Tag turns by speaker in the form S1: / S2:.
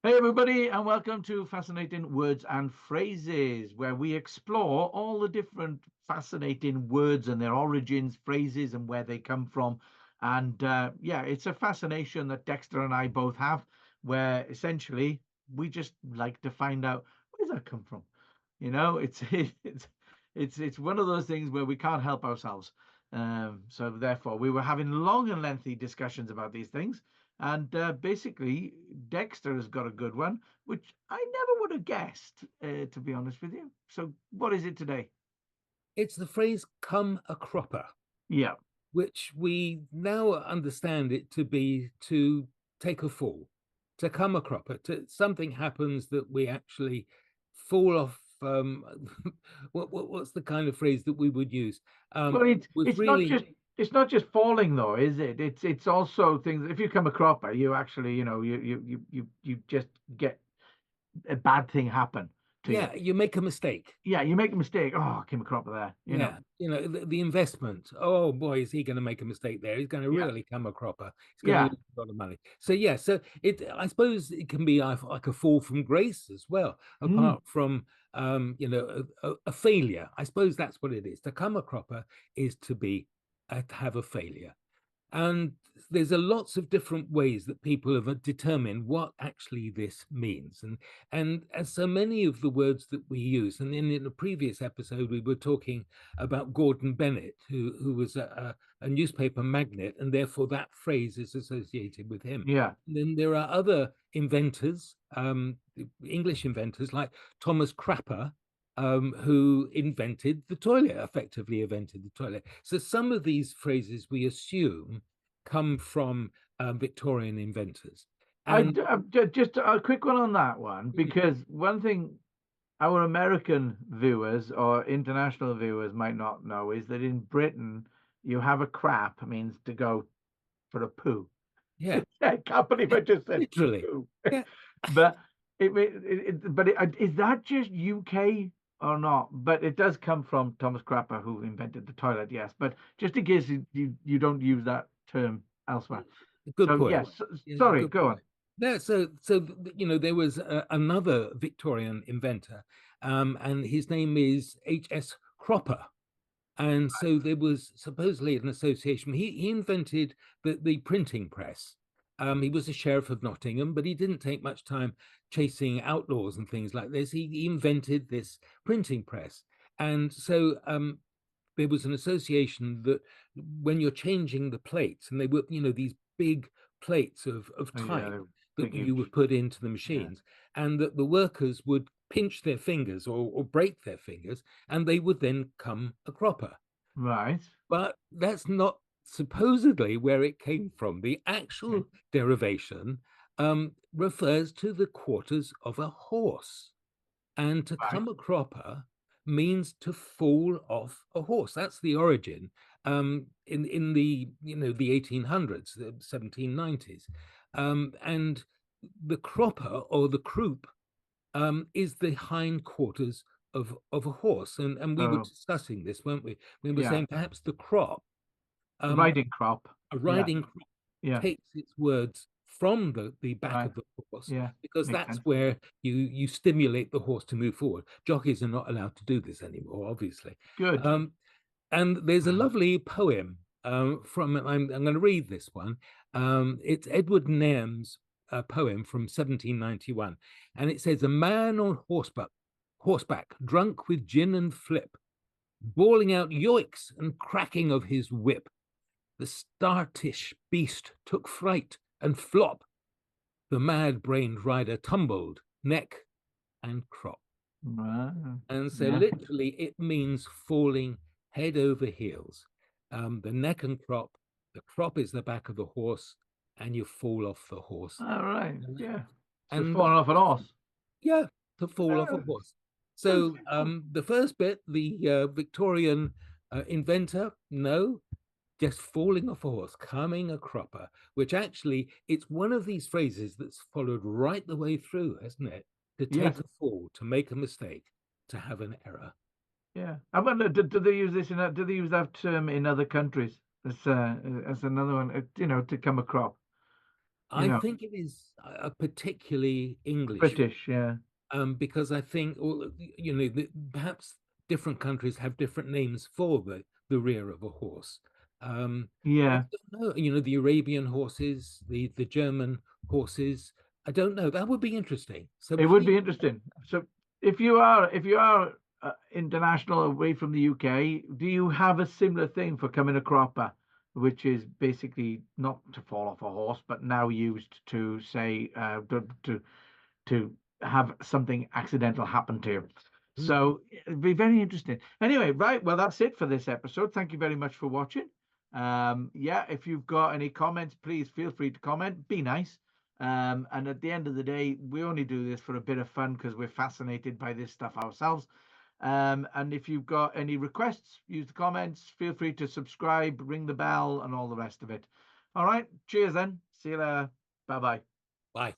S1: Hey, everybody, and welcome to Fascinating Words and Phrases, where we explore all the different fascinating words and their origins, phrases, and where they come from. And yeah, it's a fascination that Dexter and I both have, where essentially we just like to find out where does that come from. It's it's one of those things where we can't help ourselves. So therefore, we were having long and lengthy discussions about these things. And basically, Dexter has got a good one, which I never would have guessed, to be honest with you. So, what is it today?
S2: It's the phrase come a cropper,
S1: Yeah.
S2: which we now understand it to be to take a fall, to come a cropper, to something happens that we actually fall off. What's the kind of phrase that we would use?
S1: Well,
S2: Was
S1: it's not
S2: really,
S1: just falling though, is it? It's also things. If you come a cropper, you actually, you just get a bad thing happen to you.
S2: yeah, you make a mistake.
S1: Yeah, you make a mistake. Oh, I came a cropper there.
S2: Yeah, the investment. Oh boy, is he going to make a mistake there? He's going to
S1: Yeah,
S2: really come a cropper. He's going to
S1: yeah.
S2: lose a lot of money. So yeah, so it. I suppose it can be like a fall from grace as well.
S1: Mm.
S2: Apart from a failure. I suppose that's what it is. To come a cropper is to have a failure. And there's a lots of different ways that people have determined what actually this means. And as so many of the words that we use, and in a previous episode, we were talking about Gordon Bennett, who was a newspaper magnate, and therefore that phrase is associated with him.
S1: Yeah.
S2: And then there are other inventors, English inventors like Thomas Crapper, who invented the toilet, effectively invented the toilet. So some of these phrases we assume come from Victorian inventors. And
S1: Just a quick one on that one, because one thing our American viewers or international viewers might not know is that in Britain, you have a crap means to go for a poo.
S2: yeah,
S1: I can't believe
S2: yeah,
S1: I just said
S2: literally.
S1: poo.
S2: Yeah.
S1: But is that just UK or not? But it does come from Thomas Crapper, who invented the toilet, yes. But just in case you don't use that term elsewhere.
S2: Good
S1: So
S2: point.
S1: yes,
S2: Yeah,
S1: sorry,
S2: good
S1: go on.
S2: point. Yeah, there was another Victorian inventor, and his name is H.S. Cropper. And so there was supposedly an association. He invented the printing press. He was a sheriff of Nottingham, but he didn't take much time chasing outlaws and things like this. He invented this printing press. And so there was an association that when you're changing the plates, and they were, these big plates of
S1: Oh, yeah,
S2: type
S1: they're
S2: that
S1: big,
S2: you
S1: huge.
S2: would put into the
S1: Yeah.
S2: machines, and that the workers would pinch their fingers or break their fingers, and they would then come a cropper.
S1: Right.
S2: But that's not supposedly where it came from. The
S1: Okay.
S2: actual derivation refers to the quarters of a horse. And to
S1: Right.
S2: come a cropper means to fall off a horse. That's the origin. In the 1800s, the 1790s, and the cropper or the croup is the hindquarters of a horse. And we were
S1: So
S2: discussing this, weren't we? We were
S1: yeah,
S2: saying perhaps the crop,
S1: the
S2: um,
S1: riding crop.
S2: a
S1: Yeah.
S2: riding crop,
S1: Yeah.
S2: takes its words from the back
S1: Right.
S2: of the horse
S1: Yeah.
S2: because
S1: Makes
S2: that's
S1: sense.
S2: where you stimulate the horse to move forward. Jockeys are not allowed to do this anymore, obviously.
S1: Good.
S2: Um, and there's a lovely poem from I'm going to read this one. It's Edward Nairn's poem from 1791, and it says, "A man on horseback, drunk with gin and flip, bawling out yoicks and cracking of his whip. The startish beast took fright and flop. The mad-brained rider tumbled, neck and crop."
S1: Right.
S2: And so
S1: Yeah.
S2: literally it means falling head over heels. The neck and crop, the crop is the back of the horse, and you fall off the horse.
S1: All right. Yeah. So
S2: And
S1: falling off an horse.
S2: yeah, to fall off a
S1: Oh,
S2: horse.
S1: so
S2: So
S1: simple.
S2: the first bit, the Victorian inventor, no, just falling off a horse, coming a cropper, which actually it's one of these phrases that's followed right the way through, hasn't it? To take
S1: Yes.
S2: a fall, to make a mistake, to have an error.
S1: Yeah. I wonder, do they use this do they use that term in other countries? As another one, to come a crop.
S2: I think it is particularly English,
S1: British, yeah.
S2: because I think, perhaps different countries have different names for the rear of a horse. But I
S1: Yeah,
S2: don't know, the Arabian horses, the German horses. I don't know. That would be interesting. So
S1: it would
S2: please,
S1: be interesting. So if you are international away from the UK, do you have a similar thing for coming a cropper, which is basically not to fall off a horse, but now used to say to have something accidental happen to you.
S2: mm,
S1: So it'd be very interesting. Anyway, right. Well, that's it for this episode. Thank you very much for watching. Yeah, if you've got any comments, please feel free to comment. Be nice. And at the end of the day, we only do this for a bit of fun because we're fascinated by this stuff ourselves. And if you've got any requests, use the comments. Feel free to subscribe, ring the bell, and all the rest of it. All right. Cheers then. See you later. Bye bye.
S2: bye.